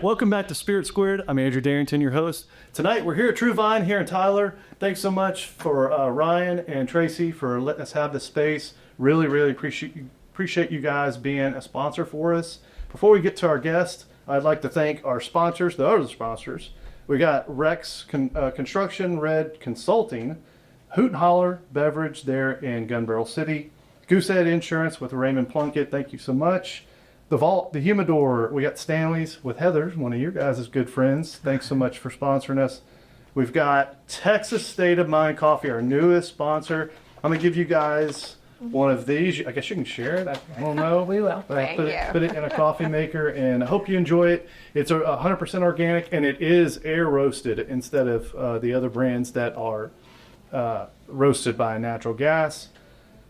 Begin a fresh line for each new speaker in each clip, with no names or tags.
Welcome back to Spirit Squared. I'm Andrew Darrington, your host. Tonight we're here at True Vine here in Tyler. Thanks so much for Ryan and Tracy for letting us have this space. Really appreciate you guys being a sponsor for us. Before we get to our guest, I'd like to thank our sponsors, the other sponsors. We got Rex Construction, Red Consulting, Hoot and Holler Beverage there in Gun Barrel City, Goosehead Insurance with Raymond Plunkett. Thank you so much. The Vault, the Humidor, we got Stanley's with Heather, one of your guys' good friends. Thanks so much for sponsoring us. We've got Texas State of Mind Coffee, our newest sponsor. I'm going to give you guys one of these. I guess you can share it. I don't know.
We will.
Put it in a coffee maker, and I hope you enjoy it. It's 100% organic, and it is air roasted instead of the other brands that are roasted by natural gas.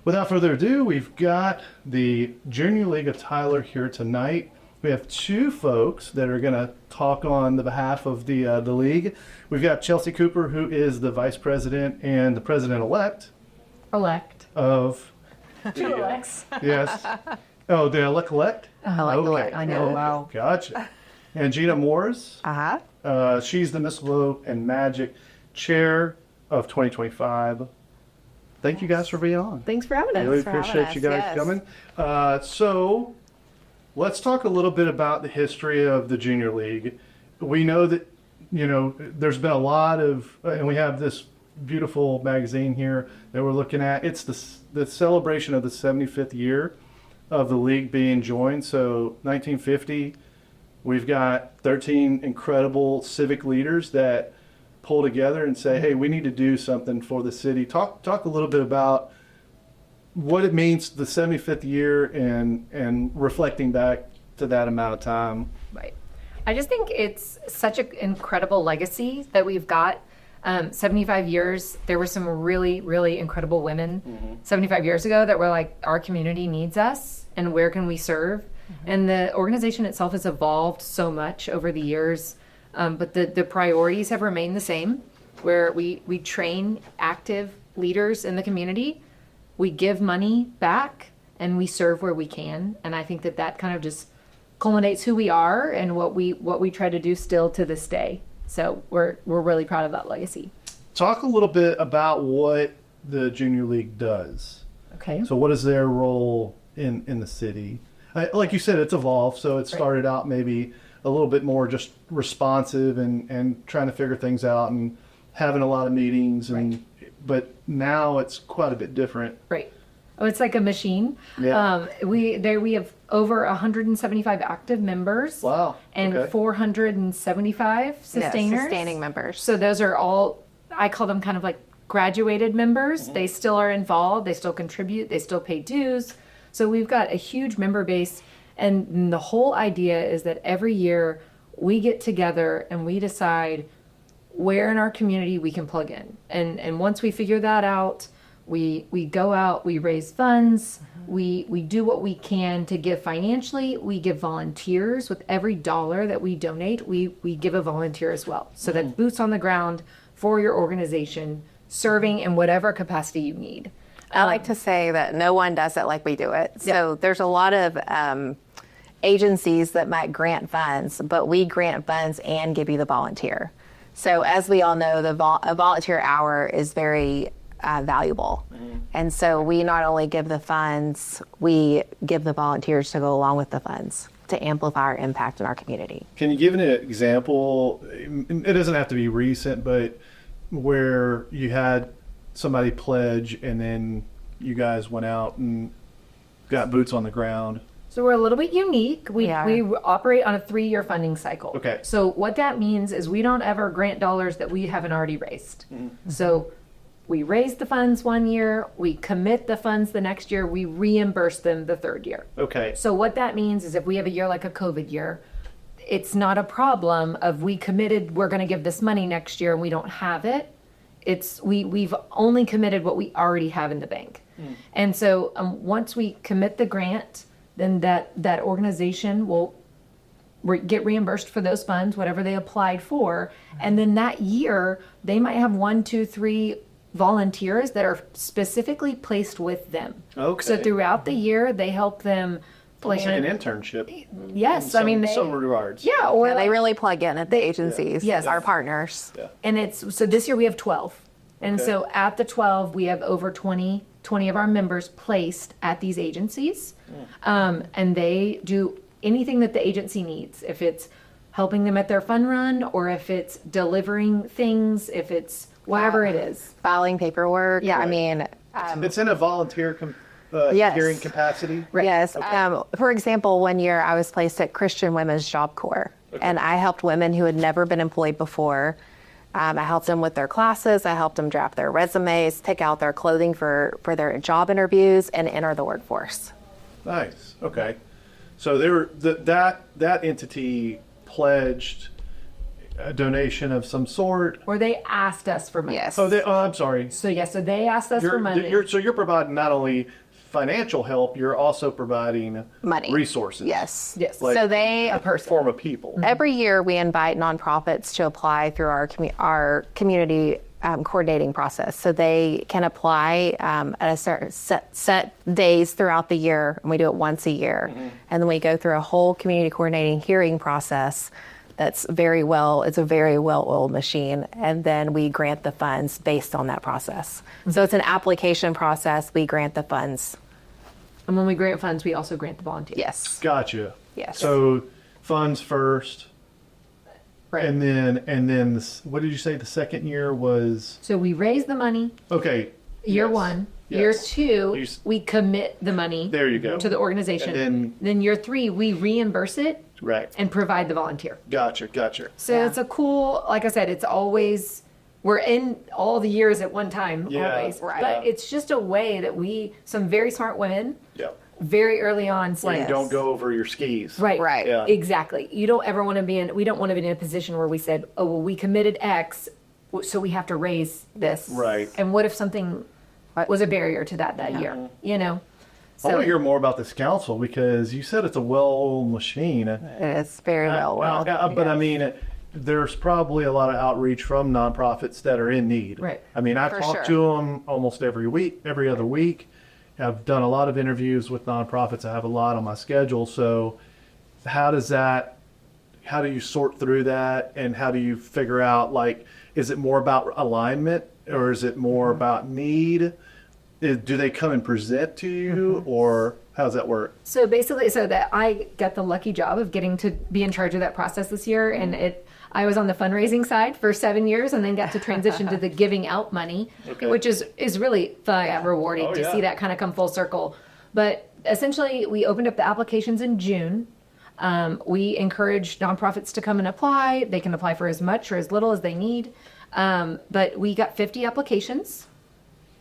Without further ado, we've got the Junior League of Tyler here tonight. We have two folks that are going to talk on the behalf of the league. We've got Chelsea Cooper, who is the vice president and the president-elect. Of
Two elects.
Yes. Oh, the elect?
Elect. I know. Wow.
Gotcha. And Gina Moers. She's the Mistletoe and Magic chair of 2025. Thank you guys for being on.
Thanks for having us.
Really appreciate you guys coming. So let's talk a little bit about the history of the Junior League. We know that, there's been a lot of, and we have this beautiful magazine here that we're looking at. It's the celebration of the 75th year of the league being joined. So 1950, we've got 13 incredible civic leaders that pull together and say, hey, we need to do something for the city. Talk a little bit about what it means the 75th year and reflecting back to that amount of time.
Right. I just think it's such an incredible legacy that we've got. 75 years, there were some really incredible women 75 years ago that were like, our community needs us and where can we serve? And the organization itself has evolved so much over the years. But the priorities have remained the same, where we train active leaders in the community, we give money back, and we serve where we can. And I think that kind of just culminates who we are and what we try to do still to this day. So we're really proud of that legacy.
Talk a little bit about what the Junior League does.
Okay.
So what is their role in the city? Like you said, it's evolved. So it started out maybe a little bit more just responsive and trying to figure things out and having a lot of meetings but now it's quite a bit different.
Right. Oh, it's like a machine.
Yeah.
We have over 175 active members.
Wow.
And 475 sustainers.
Sustaining members.
So those are all, I call them kind of like graduated members. They still are involved. They still contribute. They still pay dues. So we've got a huge member base. And the whole idea is that every year we get together and we decide where in our community we can plug in. And once we figure that out, we go out, we raise funds, we do what we can to give financially. We give volunteers. With every dollar that we donate, we give a volunteer as well. So that's boots on the ground for your organization, serving in whatever capacity you need.
I like to say that no one does it like we do it. So there's a lot of agencies that might grant funds, but we grant funds and give you the volunteer. So as we all know, a volunteer hour is very valuable. And so we not only give the funds, we give the volunteers to go along with the funds to amplify our impact in our community.
Can you give an example? It doesn't have to be recent, but where you had somebody pledge and then you guys went out and got boots on the ground.
So we're a little bit unique. We operate on a 3-year funding cycle.
Okay.
So what that means is we don't ever grant dollars that we haven't already raised. So we raise the funds 1 year, we commit the funds the next year, we reimburse them the 3rd year.
Okay.
So what that means is if we have a year like a COVID year, it's not a problem of we committed, we're going to give this money next year and we don't have it. It's we've only committed what we already have in the bank. And so once we commit the grant, then that organization will get reimbursed for those funds, whatever they applied for. And then that year, they might have 1, 2, 3 volunteers that are specifically placed with them.
Okay.
So throughout the year, they help them installation.
An internship.
Yes,
in
I mean,
some regards.
yeah, or
They really plug in at the agencies,
Yes.
our partners.
Yeah.
and it's so this year we have 12, and
Okay.
so at the 12 we have over 20 of our members placed at these agencies, and they do anything that the agency needs. If it's helping them at their fun run, or if it's delivering things, if it's whatever it is.
Filing paperwork. Yeah, I
Right.
mean,
It's in a volunteer
Yes.
hearing capacity.
yes. For example, one year I was placed at Christian Women's Job Corps, and I helped women who had never been employed before. I helped them with their classes. I helped them draft their resumes, pick out their clothing for their job interviews, and enter the workforce.
Nice. Okay. So that entity pledged a donation of some sort.
Or they asked us for money.
Yes.
Oh, I'm sorry.
So so they asked us for money.
You're providing not only financial help, you're also providing
Money.
resources.
Yes.
Yes.
Like
So they
a form of people.
every year we invite nonprofits to apply through our community coordinating process. So they can apply at a certain set days throughout the year, and we do it once a year. And then we go through a whole community coordinating hearing process. It's a very well-oiled machine, and then we grant the funds based on that process. So it's an application process. We grant the funds.
And when we grant funds, we also grant the volunteers.
Yes.
Gotcha.
Yes.
So funds first,
Right.
and then what did you say? The second year was
So we raise the money
okay.
year
yes,
one.
yes.
Year two,
You s-
we commit the money
There you go.
to the organization.
And
then year three, we reimburse it
Right.
and provide the volunteer.
Gotcha.
So
Yeah.
it's a cool, like I said, it's always, we're in all the years at one time,
Yeah,
always.
right.
But it's just a way that some very smart women,
Yeah.
very early on
When
said,
you don't go over your skis.
right,
Right.
Yeah.
exactly. You don't ever want to we don't want to be in a position where we said, oh, well, we committed X, so we have to raise this.
Right.
And what if something was a barrier to that year, you know?
I want to hear more about this council because you said it's a well-oiled machine.
It's very well.
But I mean, there's probably a lot of outreach from nonprofits that are in need.
Right.
I mean, I
For
talk
sure.
to them almost every week, every other week. I've done a lot of interviews with nonprofits. I have a lot on my schedule. So how do you sort through that, and how do you figure out, like, is it more about alignment or is it more about need? Do they come and present to you, or how does that work?
So basically, so that I got the lucky job of getting to be in charge of that process this year, and I was on the fundraising side for 7 years, and then got to transition to the giving out money,
Okay.
which is really fun and rewarding
Oh,
to
yeah.
see that kind of come full circle. But essentially, we opened up the applications in June. We encourage nonprofits to come and apply. They can apply for as much or as little as they need. But we got 50 applications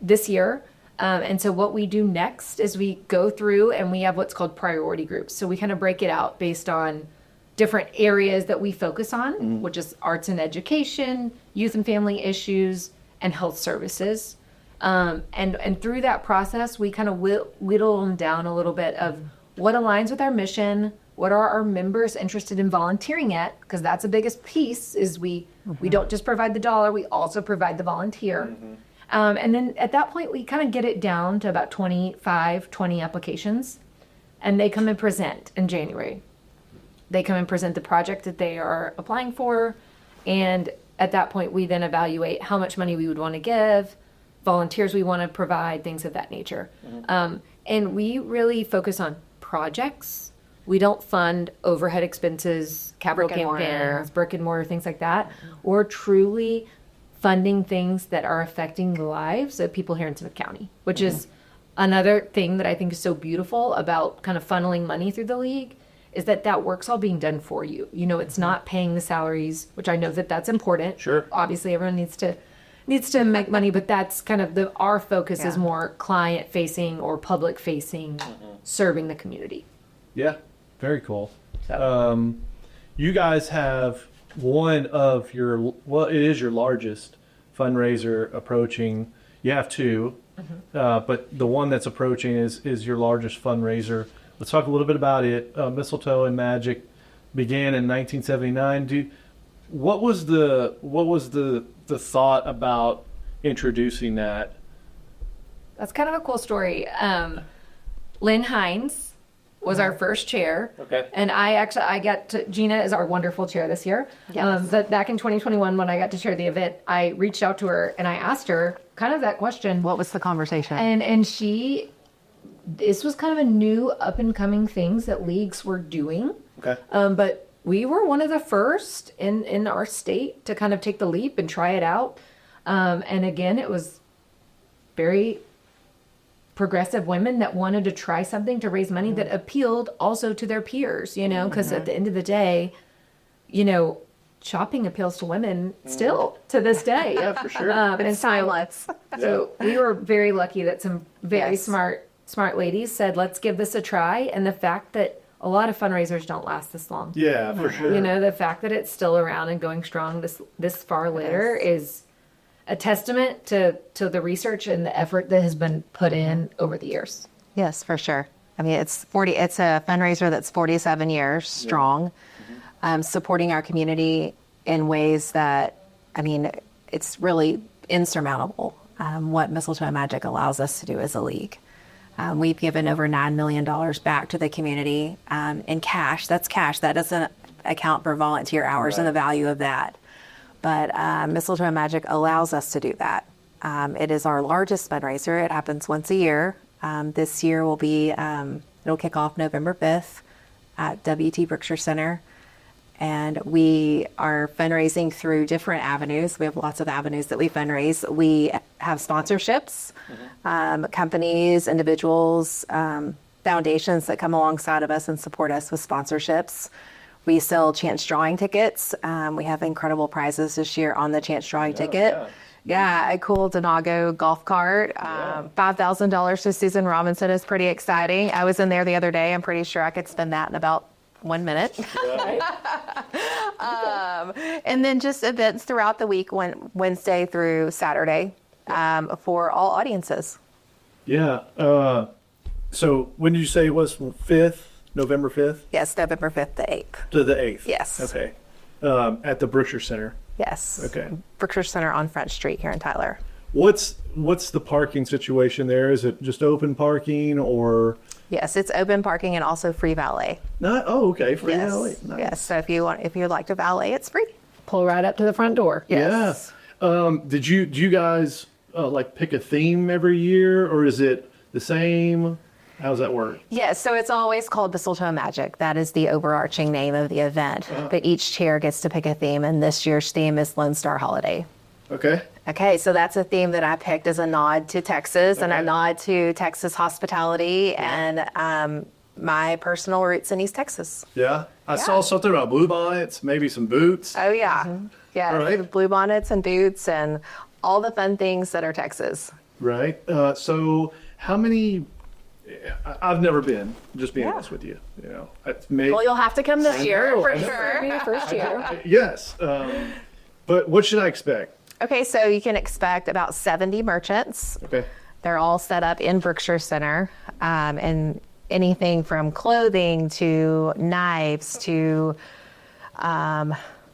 this year. And so what we do next is we go through and we have what's called priority groups. So we kind of break it out based on different areas that we focus on, which is arts and education, youth and family issues, and health services. And through that process, we kind of whittle them down a little bit of what aligns with our mission, what are our members interested in volunteering at, because that's the biggest piece is we don't just provide the dollar, we also provide the volunteer. And then at that point, we kind of get it down to about 20 applications, and they come and present in January. They come and present the project that they are applying for, and at that point, we then evaluate how much money we would want to give, volunteers we want to provide, things of that nature. And we really focus on projects. We don't fund overhead expenses, capital
Brick and mortar.
campaigns, brick and mortar, things like that. We're truly funding things that are affecting the lives of people here in Smith County, which is another thing that I think is so beautiful about kind of funneling money through the league, is that work's all being done for you. You know, it's not paying the salaries, which I know that's important.
Sure.
Obviously, everyone needs to make money, but that's kind of our focus is
Yeah.
more client facing or public facing, serving the community.
Yeah, very cool. You guys have one of it is your largest fundraiser approaching. You have two, but the one that's approaching is your largest fundraiser. Let's talk a little bit about it. Mistletoe and Magic began in 1979. What was the thought about introducing that?
That's kind of a cool story. Lynn Hines was our first chair.
Okay.
And I got to, Gina is our wonderful chair this year.
Yes.
But back in 2021, when I got to chair the event, I reached out to her and I asked her kind of that question.
What was the conversation?
And this was kind of a new up and coming things that leagues were doing.
Okay.
But we were one of the first in our state to kind of take the leap and try it out. And again, it was very progressive women that wanted to try something to raise money that appealed also to their peers, because at the end of the day, shopping appeals to women still to this day.
Yeah, for sure.
And
Timeless.
so we were very lucky that some very
Yes.
smart ladies said, let's give this a try. And the fact that a lot of fundraisers don't last this long.
Yeah, for sure.
The fact that it's still around and going strong this far later is a testament to the research and the effort that has been put in over the years.
Yes, for sure. I mean, it's a fundraiser that's 47 years strong, supporting our community in ways that, I mean, it's really insurmountable, what Mistletoe Magic allows us to do as a league. We've given over $9 million back to the community in cash. That's cash. That doesn't account for volunteer hours and the value of that. But Mistletoe Magic allows us to do that. It is our largest fundraiser. It happens once a year. This year will be, it'll kick off November 5th at WT Berkshire Center. And we are fundraising through different avenues. We have lots of avenues that we fundraise. We have sponsorships, companies, individuals, foundations that come alongside of us and support us with sponsorships. We sell chance drawing tickets. We have incredible prizes this year on the chance drawing ticket. Yeah, a cool Donago golf cart. $5,000 to Susan Robinson is pretty exciting. I was in there the other day. I'm pretty sure I could spend that in about 1 minute. And then just events throughout the week, Wednesday through Saturday, for all audiences.
Yeah. So when did you say it was 5th, November 5th?
Yes, November 5th to 8th.
To the 8th?
Yes.
Okay. At the Berkshire Center.
Yes.
Okay.
Berkshire Center on Front Street here in Tyler.
What's the parking situation there? Is it just open parking or?
Yes, it's open parking and also free valet.
Not. Oh, okay. Free
Yes.
valet. Nice.
Yes. So if you'd like to valet, it's free.
Pull right up to the front door.
Yes.
Yeah. Do you guys like pick a theme every year, or is it the same? How does that work?
Yes, so it's always called Mistletoe Magic. That is the overarching name of the event. But each chair gets to pick a theme, and this year's theme is Lone Star Holiday.
Okay.
Okay, so that's a theme that I picked as a nod to Texas and a
Okay.
nod to Texas hospitality and my personal roots in East Texas.
Yeah. I saw something about blue bonnets, maybe some boots.
Oh, yeah. Yeah,
All right.
blue bonnets and boots and all the fun things that are Texas.
Right. So how many? I've never been. Just being honest with you.
Well, you'll have to come this year for
I know.
sure.
Be the first year.
Yes. But what should I expect?
Okay, so you can expect about 70 merchants.
Okay.
They're all set up in Berkshire Center, and anything from clothing to knives to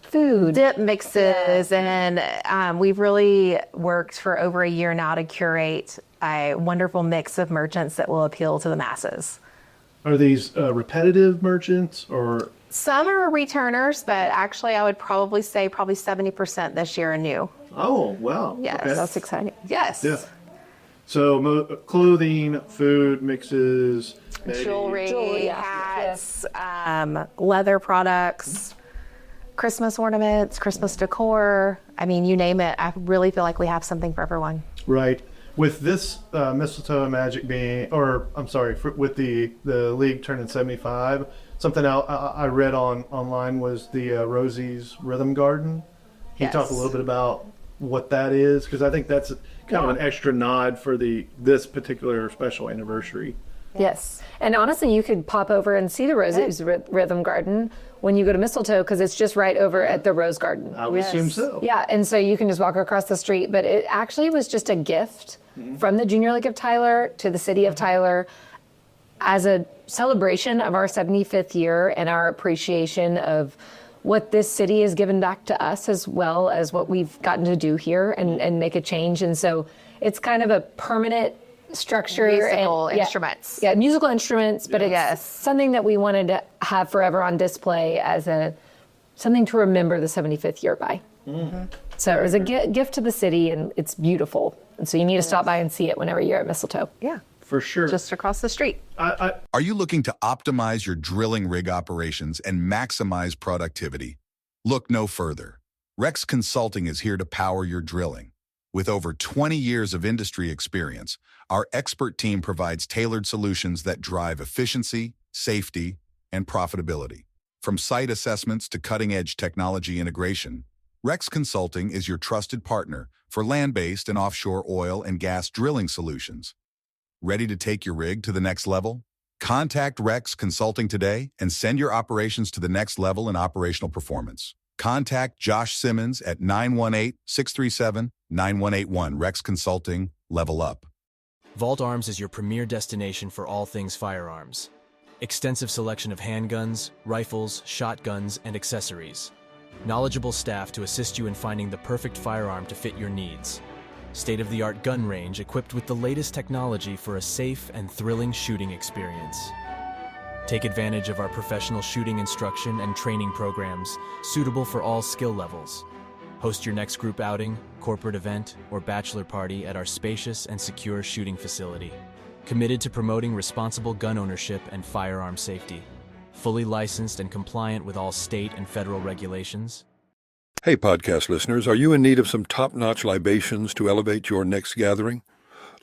Food.
dip mixes. And we've really worked for over a year now to curate a wonderful mix of merchants that will appeal to the masses.
Are these repetitive merchants or?
Some are returners, but actually I would probably say 70% this year are new.
Oh, wow.
Yes.
Okay.
That's exciting.
Yes.
Yeah. So clothing, food mixes, maybe.
Jewelry, hats, leather products, Christmas ornaments, Christmas decor. I mean, you name it. I really feel like we have something for everyone.
Right. With this Mistletoe Magic being, or I'm sorry, with the league turning 75, something I read online was the Rosie's Rhythm Garden. Can you talk a
Yes.
little bit about what that is? Because I think that's kind of an extra nod for this particular special anniversary.
Yes. And honestly, you could pop over and see the Rosie's Rhythm Garden when you go to Mistletoe because it's just right over at the Rose Garden.
I would assume so.
Yeah, and so you can just walk across the street, but it actually was just a gift from the Junior League of Tyler to the city of Tyler as a celebration of our 75th year and our appreciation of what this city has given back to us as well as what we've gotten to do here and make a change. And so it's kind of a permanent structure
Musical
and
instruments.
Yeah, musical instruments, but it's
Yes.
something that we wanted to have forever on display as something to remember the 75th year by. So it was a gift to the city, and it's beautiful. And so you need to stop by and see it whenever you're at Mistletoe.
Yeah.
For sure.
Just across the street.
Are you looking to optimize your drilling rig operations and maximize productivity? Look no further. Rex Consulting is here to power your drilling. With over 20 years of industry experience, our expert team provides tailored solutions that drive efficiency, safety, and profitability. From site assessments to cutting-edge technology integration, Rex Consulting is your trusted partner for land-based and offshore oil and gas drilling solutions. Ready to take your rig to the next level? Contact Rex Consulting today and send your operations to the next level in operational performance. Contact Josh Simmons at 918-637-9181. Rex Consulting, level up.
Vault Arms is your premier destination for all things firearms. Extensive selection of handguns, rifles, shotguns, and accessories. Knowledgeable staff to assist you in finding the perfect firearm to fit your needs. State-of-the-art gun range equipped with the latest technology for a safe and thrilling shooting experience. Take advantage of our professional shooting instruction and training programs suitable for all skill levels. Host your next group outing, corporate event, or bachelor party at our spacious and secure shooting facility. Committed to promoting responsible gun ownership and firearm safety. Fully licensed and compliant with all state and federal regulations.
Hey, podcast listeners, are you in need of some top-notch libations to elevate your next gathering?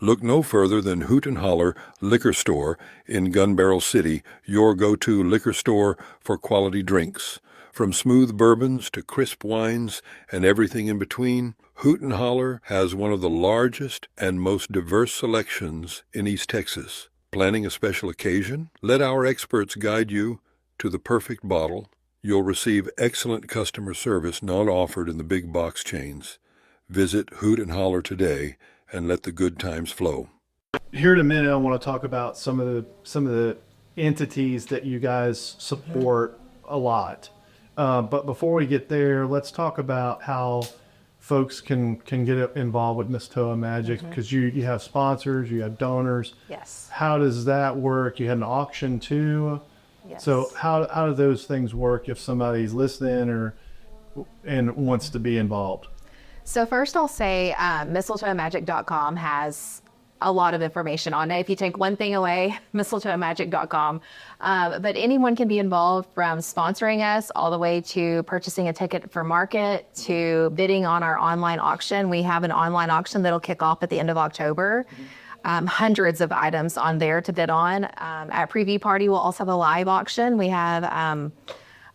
Look no further than Hoot and Holler Liquor Store in Gun Barrel City, your go-to liquor store for quality drinks. From smooth bourbons to crisp wines and everything in between, Hoot and Holler has one of the largest and most diverse selections in East Texas. Planning a special occasion? Let our experts guide you to the perfect bottle. You'll receive excellent customer service not offered in the big box chains. Visit Hoot and Holler today and let the good times flow.
Here in a minute, I want to talk about some of the entities that you guys support a lot. But before we get there, let's talk about how folks can get involved with Mistletoe Magic, because you have sponsors, you have donors.
Yes.
How does that work? You had an auction too.
Yes.
So how do those things work if somebody's listening and wants to be involved?
So first I'll say mistletoemagic.com has a lot of information on it. If you take one thing away, mistletoemagic.com. But anyone can be involved, from sponsoring us all the way to purchasing a ticket for market to bidding on our online auction. We have an online auction that'll kick off at the end of October. Hundreds of items on there to bid on. At Preview Party, we'll also have a live auction. We have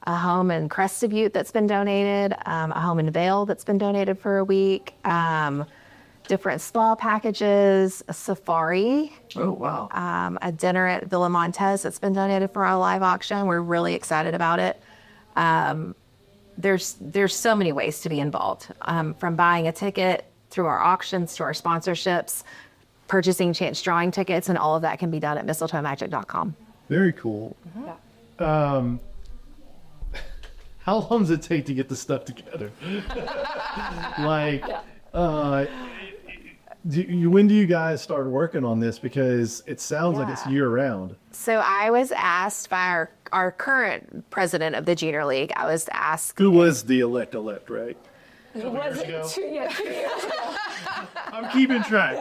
a home in Crested Butte that's been donated, a home in Vail that's been donated for a week, different spa packages, a safari,
Oh, wow.
a dinner at Villa Montez that's been donated for our live auction. We're really excited about it. There's so many ways to be involved, from buying a ticket through our auctions to our sponsorships, purchasing chance drawing tickets, and all of that can be done at mistletoemagic.com.
Very cool. How long does it take to get the stuff together? When do you guys start working on this? Because it sounds like it's year round.
So I was asked by our current president of the Junior League, I was asked.
Who was the elect, right?
Was it 2 years ago?
I'm keeping track.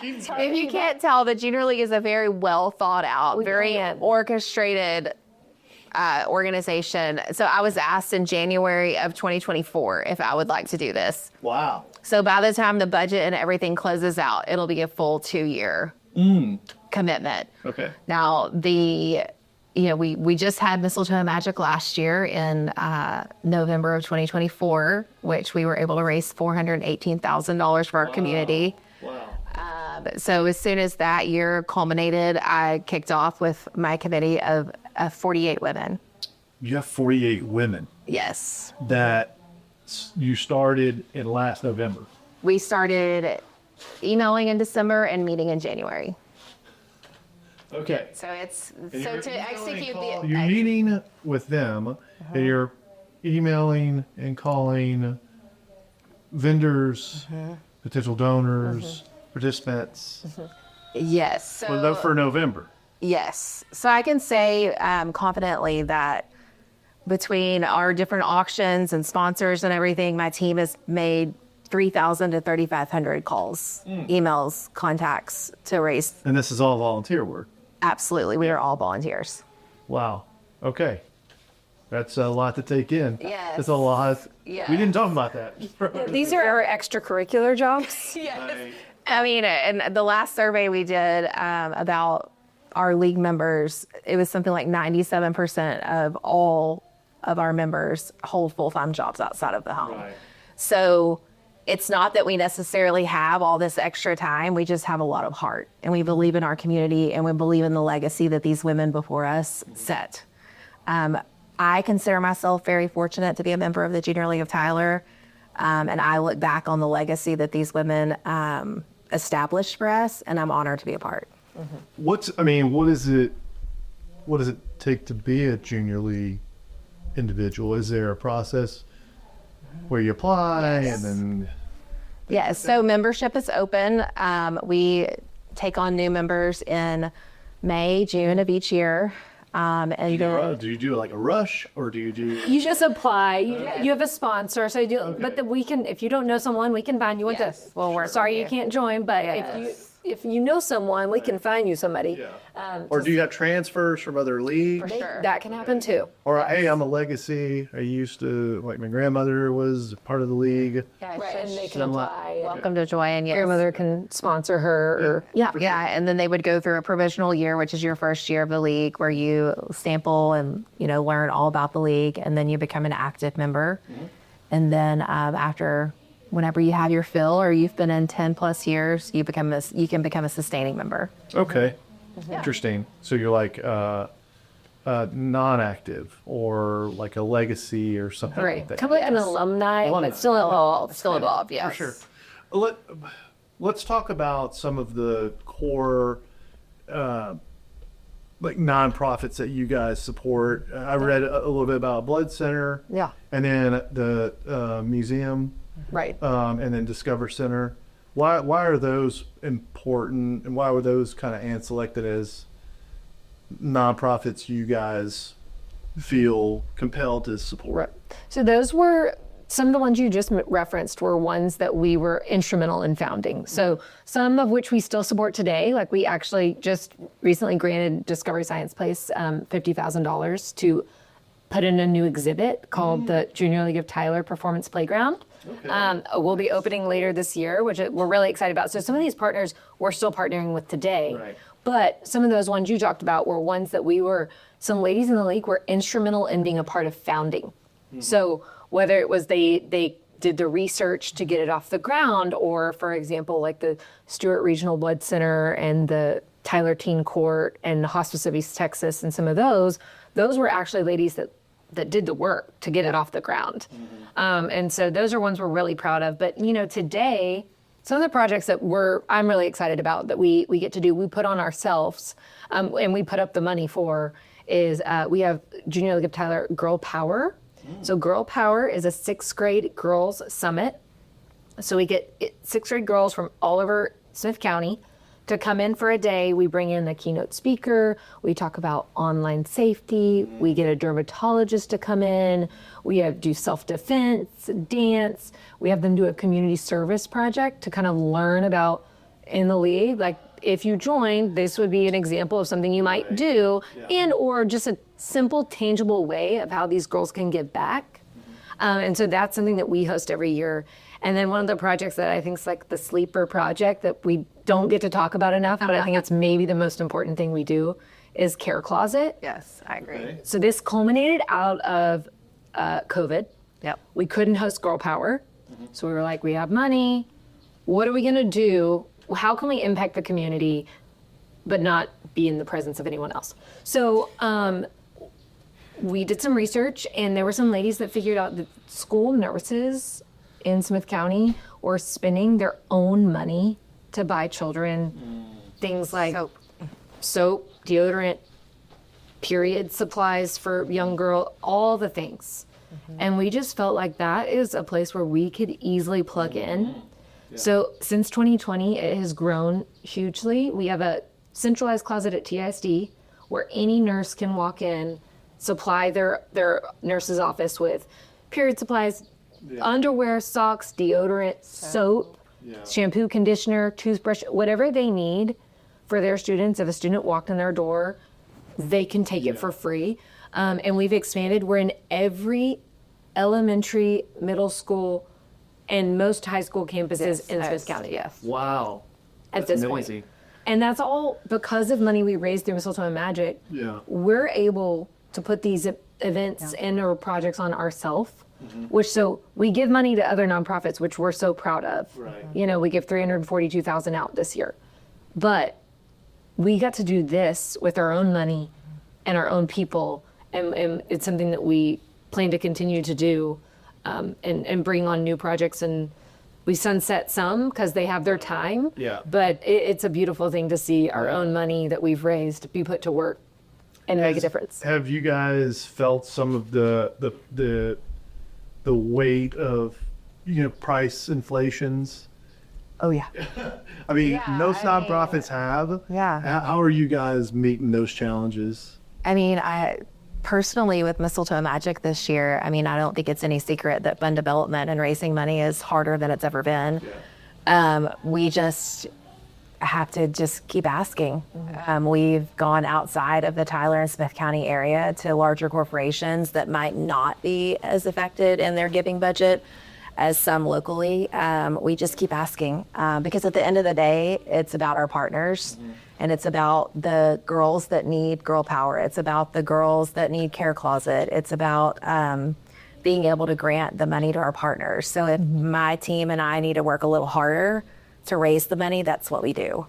If you can't tell, the Junior League is a very well thought out, very orchestrated organization. So I was asked in January of 2024 if I would like to do this.
Wow.
So by the time the budget and everything closes out, it'll be a full 2-year commitment.
Okay.
Now, we just had Mistletoe Magic last year in November of 2024, which we were able to raise $418,000 for our community.
Wow.
So as soon as that year culminated, I kicked off with my committee of 48 women.
You have 48 women
Yes.
that you started in last November.
We started emailing in December and meeting in January.
Okay.
So it's
And
so
you're
to
emailing
execute
call-
the
You're meeting with them, and you're emailing and calling vendors, potential donors, participants
Yes.
for November.
Yes. So I can say confidently that between our different auctions and sponsors and everything, my team has made 3,000 to 3,500 calls, emails, contacts to raise.
And this is all volunteer work.
Absolutely. We are all volunteers.
Wow. Okay. That's a lot to take in.
Yes.
It's a lot.
Yeah.
We didn't talk about that.
These are our extracurricular jobs.
I mean, and the last survey we did about our league members, it was something like 97% of all of our members hold full-time jobs outside of the home.
Right.
So it's not that we necessarily have all this extra time. We just have a lot of heart, and we believe in our community, and we believe in the legacy that these women before us set. I consider myself very fortunate to be a member of the Junior League of Tyler, and I look back on the legacy that these women established for us, and I'm honored to be a part.
What does it take to be a junior league individual? Is there a process where you apply and then?
Yes, so membership is open. We take on new members in May, June of each year. And
Do you do like a rush, or do you do?
You just apply. You have a sponsor, so you do. But we can, if you don't know someone, we can find you one.
Yes, we'll work
Sorry,
with
you can't join, but if you know someone, we can find you somebody.
Or do you have transfers from other leagues?
Sure.
That can happen too.
Or hey, I'm a legacy. I used to, like, my grandmother was part of the league.
Right, and they can
I'm like,
apply.
Welcome to join. Yes.
Your mother can sponsor her. Or, yeah.
Yeah, and then they would go through a provisional year, which is your first year of the league, where you sample and learn all about the league, and then you become an active member. And then whenever you have your fill, or you've been in 10 plus years, you can become a sustaining member.
Okay, interesting. So you're like non-active, or like a legacy or something like
Right.
that.
Kind of like an alumni, but still involved.
Still involved, yes.
For sure. Let's talk about some of the core like nonprofits that you guys support. I read a little bit about Blood Center.
Yeah.
And then the museum.
Right.
And then Discover Center. Why are those important, and why were those kind of selected as nonprofits you guys feel compelled to support?
Right. So those were some of the ones you just referenced were ones that we were instrumental in founding. So some of which we still support today. Like we actually just recently granted Discovery Science Place $50,000 to put in a new exhibit called the Junior League of Tyler Performance Playground. Okay. We'll be opening later this year, which we're really excited about. So some of these partners we're still partnering with today.
Right.
But some of those ones you talked about were ones that some ladies in the league were instrumental in being a part of founding. So whether it was they did the research to get it off the ground, or for example, like the Stewart Regional Blood Center and the Tyler Teen Court and the Hospice of East Texas and some of those were actually ladies that did the work to get it off the ground. And so those are ones we're really proud of. But today, some of the projects that I'm really excited about that we get to do, we put on ourselves, and we put up the money for, is we have Junior League of Tyler Girl Power. So Girl Power is a 6th grade girls summit. So we get 6th grade girls from all over Smith County to come in for a day. We bring in a keynote speaker. We talk about online safety. We get a dermatologist to come in. We do self-defense, dance. We have them do a community service project to kind of learn about in the league. Like if you join, this would be an example of something you might do, and or just a simple, tangible way of how these girls can give back. And so that's something that we host every year. And then one of the projects that I think is like the sleeper project that we don't get to talk about enough, but I think it's maybe the most important thing we do, is Care Closet.
Yes, I agree.
Okay.
So this culminated out of COVID.
Yep.
We couldn't host Girl Power. So we were like, we have money. What are we going to do? How can we impact the community but not be in the presence of anyone else? So we did some research, and there were some ladies that figured out that school nurses in Smith County were spending their own money to buy children things like soap, deodorant, period supplies for young girl, all the things. And we just felt like that is a place where we could easily plug in So since 2020, it has grown hugely. We have a centralized closet at TISD where any nurse can walk in, supply their nurse's office with period supplies, underwear, socks, deodorant, soap, shampoo, conditioner, toothbrush, whatever they need for their students. If a student walked in their door, they can take it for free. And we've expanded. We're in every elementary, middle school, and most high school campuses in Smith County.
Yes.
Wow.
At
That's
this
amazing.
point. And that's all because of money we raised through Mistletoe and Magic.
Yeah.
We're able to put these events and or projects on ourselves, which so we give money to other nonprofits, which we're so proud of.
Right.
You know, we give $342,000 out this year, but we got to do this with our own money and our own people, and it's something that we plan to continue to do, and bring on new projects. And we sunset some because they have their time.
Yeah.
But it's a beautiful thing to see our own money that we've raised be put to work and make a difference.
Have you guys felt some of the weight of price inflations?
Oh yeah.
I mean, most nonprofits have.
Yeah.
How are you guys meeting those challenges?
I mean, I personally with Mistletoe Magic this year, I mean, I don't think it's any secret that fund development and raising money is harder than it's ever been. We just have to just keep asking. We've gone outside of the Tyler and Smith County area to larger corporations that might not be as affected in their giving budget as some locally. We just keep asking because at the end of the day, it's about our partners. And it's about the girls that need girl power. It's about the girls that need care closet. It's about being able to grant the money to our partners. So if my team and I need to work a little harder to raise the money, that's what we do.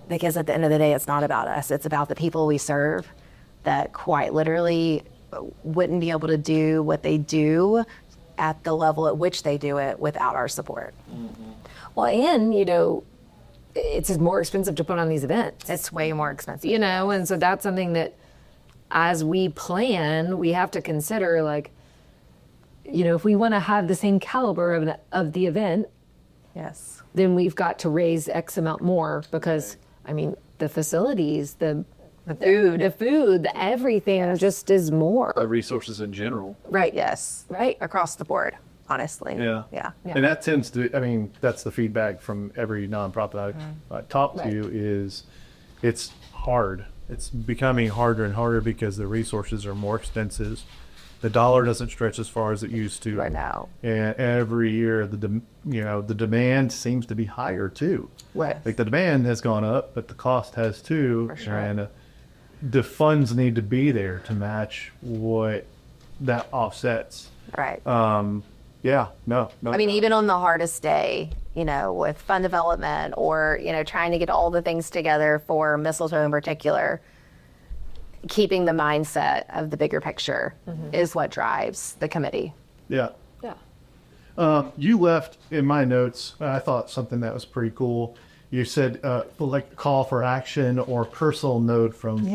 Because at the end of the day, it's not about us. It's about the people we serve that quite literally wouldn't be able to do what they do at the level at which they do it without our support.
Well, and, it's more expensive to put on these events.
It's way more expensive.
And so that's something that as we plan, we have to consider, like, if we want to have the same caliber of the event,
Yes.
then we've got to raise X amount more because, I mean, the facilities, the food, the everything just is more.
Resources in general.
Right. Yes.
Right.
Across the board, honestly.
Yeah.
Yeah.
And that tends to, I mean, that's the feedback from every nonprofit I talk to is it's hard. It's becoming harder and harder because the resources are more expensive. The dollar doesn't stretch as far as it used to.
Right now.
And every year, the demand seems to be higher too.
Right.
Like the demand has gone up, but the cost has too.
For sure.
And the funds need to be there to match what that offsets.
Right.
Yeah, no.
I mean, even on the hardest day, with fund development or, trying to get all the things together for Mistletoe in particular, keeping the mindset of the bigger picture is what drives the committee.
Yeah.
Yeah.
You left in my notes, I thought something that was pretty cool. You said like call for action or personal note from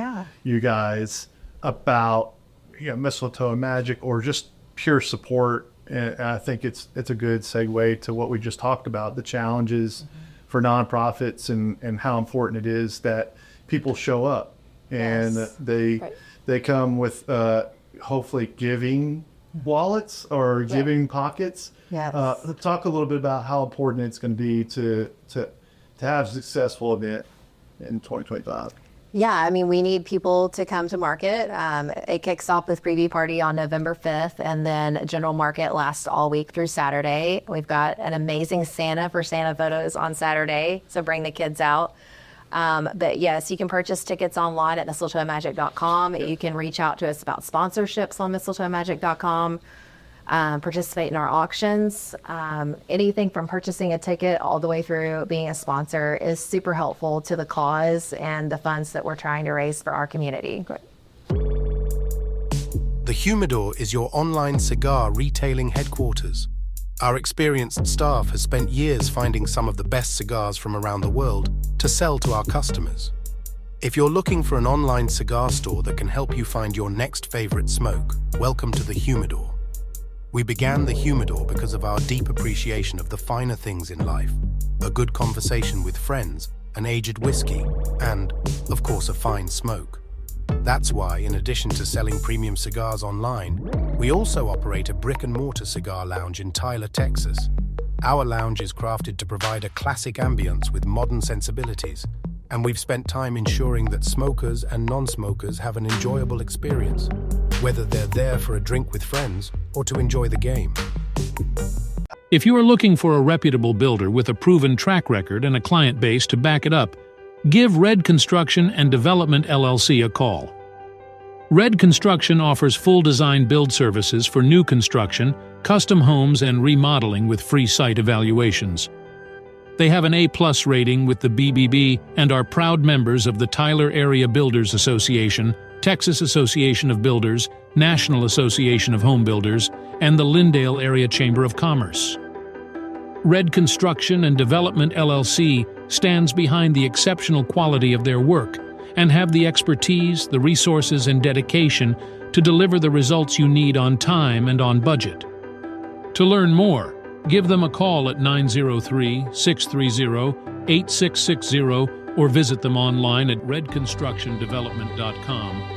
you guys about Mistletoe and Magic or just pure support. And I think it's a good segue to what we just talked about, the challenges for nonprofits and how important it is that people show up and they come with hopefully giving wallets or giving pockets.
Yes.
Talk a little bit about how important it's going to be to have a successful event in 2025.
Yeah, I mean, we need people to come to market. It kicks off with preview party on November 5th, and then general market lasts all week through Saturday. We've got an amazing Santa for Santa photos on Saturday, so bring the kids out. But yes, you can purchase tickets online at mistletoemagic.com. You can reach out to us about sponsorships on mistletoemagic.com. Participate in our auctions. Anything from purchasing a ticket all the way through being a sponsor is super helpful to the cause and the funds that we're trying to raise for our community.
The Humidor is your online cigar retailing headquarters. Our experienced staff has spent years finding some of the best cigars from around the world to sell to our customers. If you're looking for an online cigar store that can help you find your next favorite smoke, welcome to the Humidor. We began the humidor because of our deep appreciation of the finer things in life, a good conversation with friends, an aged whiskey, and, of course, a fine smoke. That's why, in addition to selling premium cigars online, we also operate a brick-and-mortar cigar lounge in Tyler, Texas. Our lounge is crafted to provide a classic ambience with modern sensibilities, and we've spent time ensuring that smokers and non-smokers have an enjoyable experience, whether they're there for a drink with friends or to enjoy the game.
If you are looking for a reputable builder with a proven track record and a client base to back it up, give Red Construction and Development LLC a call. Red Construction offers full design build services for new construction, custom homes, and remodeling with free site evaluations. They have an A+ rating with the BBB and are proud members of the Tyler Area Builders Association, Texas Association of Builders, National Association of Home Builders, and the Lindale Area Chamber of Commerce. Red Construction and Development LLC stands behind the exceptional quality of their work and have the expertise, the resources, and dedication to deliver the results you need on time and on budget. To learn more, give them a call at 903-630-8660 or visit them online at redconstructiondevelopment.com.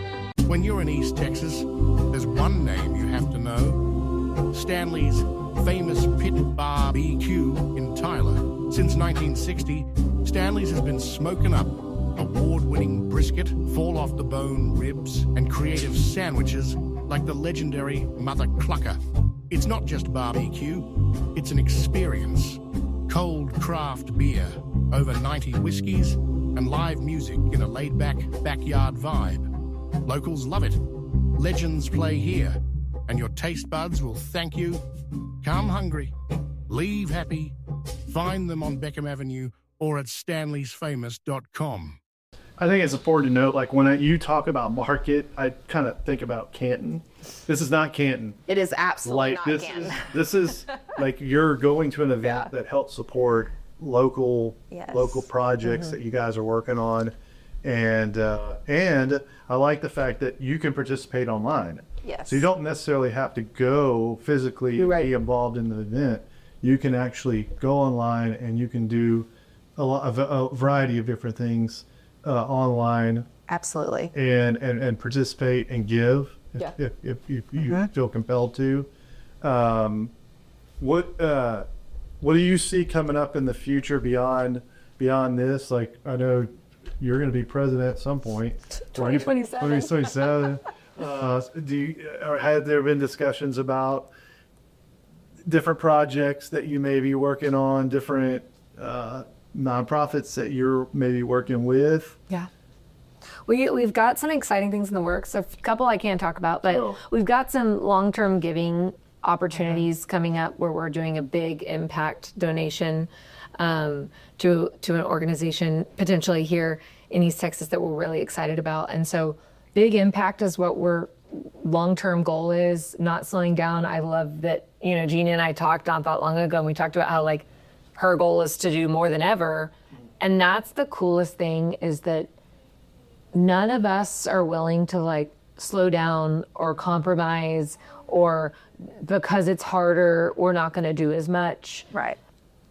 When you're in East Texas, there's one name you have to know. Stanley's famous Pit BBQ in Tyler. Since 1960, Stanley's has been smoking up award-winning brisket, fall-off-the-bone ribs, and creative sandwiches like the legendary Mother Clucker. It's not just barbecue, it's an experience. Cold craft beer, over 90 whiskeys, and live music in a laid-back backyard vibe. Locals love it. Legends play here, and your taste buds will thank you. Come hungry, leave happy. Find them on Beckham Avenue or at stanleysfamous.com.
I think it's important to note, like when you talk about market, I kind of think about Canton. This is not Canton.
It is absolutely not Canton.
This is like you're going to an event that helps support local projects that you guys are working on, and I like the fact that you can participate online.
Yes.
So you don't necessarily have to go physically and be involved in the event. You can actually go online and you can do a variety of different things online.
Absolutely.
And participate and give if you feel compelled to. What do you see coming up in the future beyond this? Like, I know you're going to be president at some point.
2027.
2027. Have there been discussions about different projects that you may be working on, different nonprofits that you're maybe working with?
Yeah. We've got some exciting things in the works. A couple I can't talk about, but we've got some long-term giving opportunities coming up where we're doing a big impact donation to an organization potentially here in East Texas that we're really excited about. And so big impact is what we're long-term goal is, not slowing down. I love that, Gina and I talked not that long ago, and we talked about how like her goal is to do more than ever. And that's the coolest thing, is that none of us are willing to like slow down or compromise, or because it's harder, we're not going to do as much.
Right.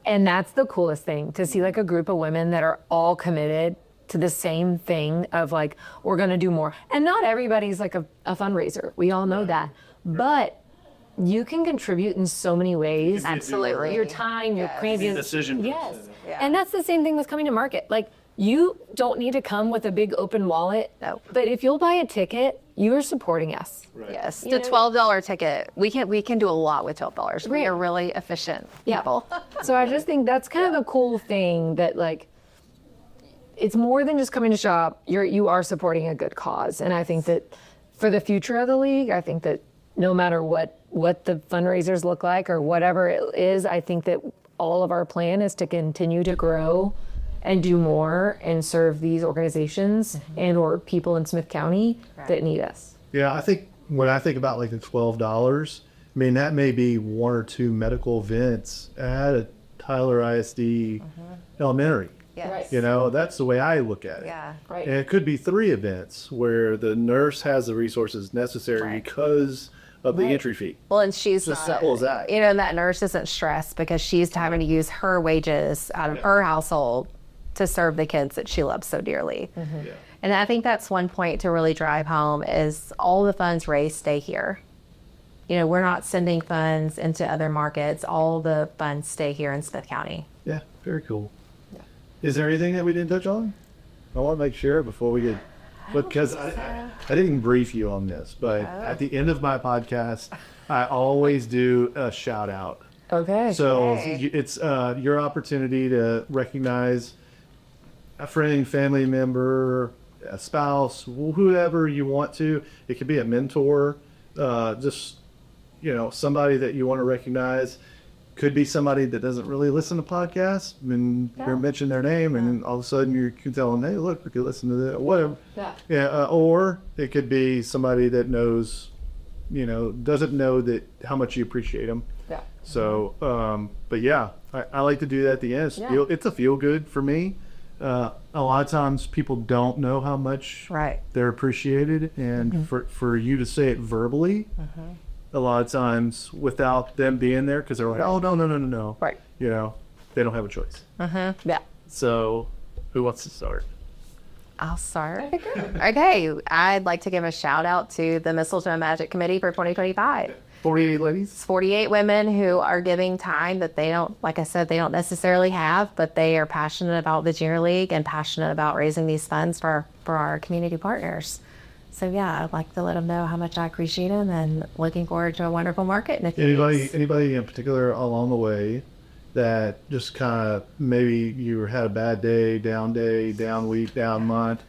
And that's the coolest thing, to see like a group of women that are all committed to the same thing of like, we're going to do more. And not everybody's like a fundraiser. We all know that. But you can contribute in so many ways.
Absolutely.
Your time, your creativity.
Decision.
Yes.
Yeah.
And that's the same thing with coming to market. Like, you don't need to come with a big open wallet.
No.
But if you'll buy a ticket, you are supporting us.
Right.
Yes. The $12 ticket. We can do a lot with $12. We
Right.
are really efficient
Yeah.
people.
So I just think that's kind of a cool thing, that like, it's more than just coming to shop. You are supporting a good cause. And I think that for the future of the league, I think that no matter what the fundraisers look like or whatever it is, I think that all of our plan is to continue to grow and do more and serve these organizations and or people in Smith County that need us.
Yeah, I think when I think about like the $12, I mean, that may be one or two medical events at a Tyler ISD elementary.
Yes.
Right.
That's the way I look at it.
Yeah.
Right.
And it could be 3 events where the nurse has the resources necessary
Right.
because of the entry fee.
Well, and she's
Just
not,
simple as that.
you know, and that nurse isn't stressed because she's having to use her wages out of her household to serve the kids that she loves so dearly.
Yeah.
And I think that's one point to really drive home is all the funds raised stay here. You know, we're not sending funds into other markets. All the funds stay here in Smith County.
Yeah, very cool. Is there anything that we didn't touch on? I want to make sure before we get, because I didn't brief you on this, but at the end of my podcast, I always do a shout out.
Okay.
So it's your opportunity to recognize a friend, family member, a spouse, whoever you want to. It could be a mentor, just, you know, somebody that you want to recognize. Could be somebody that doesn't really listen to podcasts, and you mention their name, and then all of a sudden you can tell them, hey, look, we could listen to that, whatever. Or it could be somebody that knows, you know, doesn't know that how much you appreciate them.
Yeah.
So, but yeah, I like to do that at the end. It's a feel good for me. A lot of times people don't know how much they're appreciated, and for you to say it verbally, a lot of times without them being there, because they're like, oh, no.
Right.
You know, they don't have a choice.
Yeah.
So who wants to start?
I'll start. Okay. I'd like to give a shout out to the Mistletoe Magic Committee for 2025.
48 ladies?
It's 48 women who are giving time that they don't, like I said, they don't necessarily have, but they are passionate about the Junior League and passionate about raising these funds for our community partners. So yeah, I'd like to let them know how much I appreciate them and looking forward to a wonderful market. In a few weeks.
Anybody in particular along the way that just kind of maybe you had a bad day, down week, down month?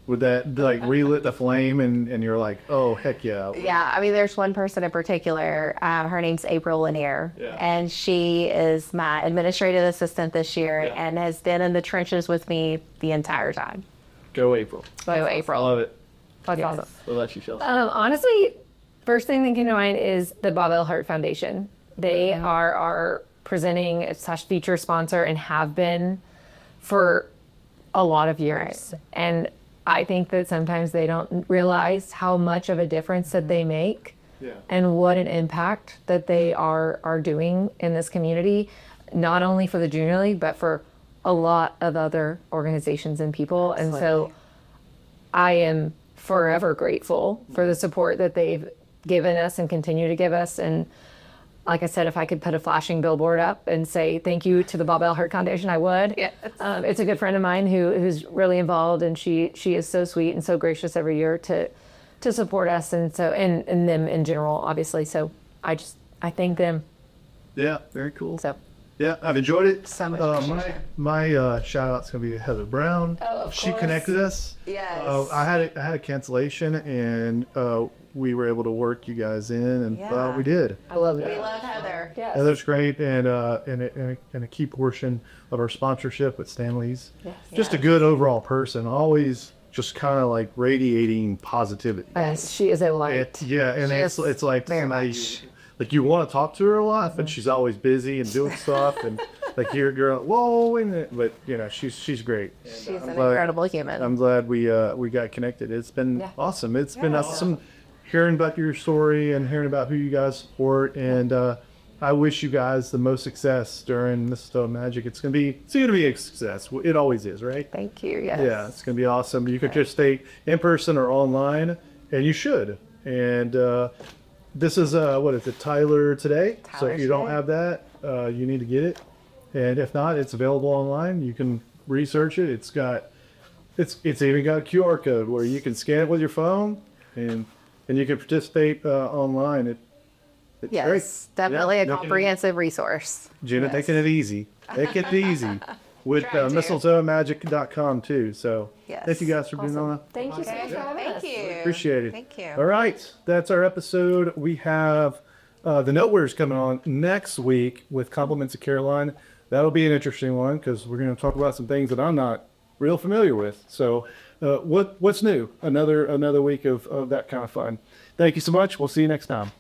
Would that like relit the flame and you're like, oh, heck yeah.
Yeah, I mean, there's one person in particular. Her name's April Lanier, and she is my administrative assistant this year and has been in the trenches with me the entire time.
Go April.
So April.
I love it.
That's awesome.
We'll let you show.
Honestly, first thing that came to mind is the Bob L. Hart Foundation. They are our presenting / feature sponsor and have been for a lot of years. And I think that sometimes they don't realize how much of a difference that they make and what an impact that they are doing in this community, not only for the Junior League, but for a lot of other organizations and people. And so I am forever grateful for the support that they've given us and continue to give us. And like I said, if I could put a flashing billboard up and say thank you to the Bob L. Hart Foundation, I would. Yes. It's a good friend of mine who's really involved, and she is so sweet and so gracious every year to support us, and so and them in general, obviously. So I thank them.
Yeah, very cool.
So
yeah, I've enjoyed it.
So much.
My shout out's gonna be Heather Brown.
Oh, of
she
course.
Connected us.
Yes.
I had a cancellation, and we were able to work you guys in, and we did.
I love it.
We love Heather. Yes.
Heather's great, and a key portion of our sponsorship with Stanley's.
Yes.
Just a good overall person, always just kind of like radiating positivity.
Yes, she is a light.
And
She
it's like
very
somebody
much.
like you want to talk to her a lot, but she's always busy and doing stuff, and like you're like, whoa, wait a minute, but you know she's great.
She's an incredible human.
I'm glad we got connected. It's been awesome. It's been awesome hearing about your story and hearing about who you guys support, and I wish you guys the most success during Mistletoe Magic. It's gonna be a success. It always is, right?
Thank you. Yes.
Yeah, it's gonna be awesome. You could just stay in person or online, and you should. And this is what is it, Tyler Today? So if you don't have that, you need to get it. And if not, it's available online. You can research it. It's even got a QR code where you can scan it with your phone, and you can participate online. It's
Yes,
great.
definitely a
Yeah.
comprehensive resource.
Gina, taking it easy. Take it easy. With
Try to.
mistletoemagic.com too. So
Yes.
thank you guys for being on.
Thank you so much for having us.
Thank you.
Appreciate it.
Thank you.
All right, that's our episode. We have the Notewares coming on next week with Compliments of Caroline. That'll be an interesting one because we're going to talk about some things that I'm not real familiar with. So what's new? Another week of that kind of fun. Thank you so much. We'll see you next time.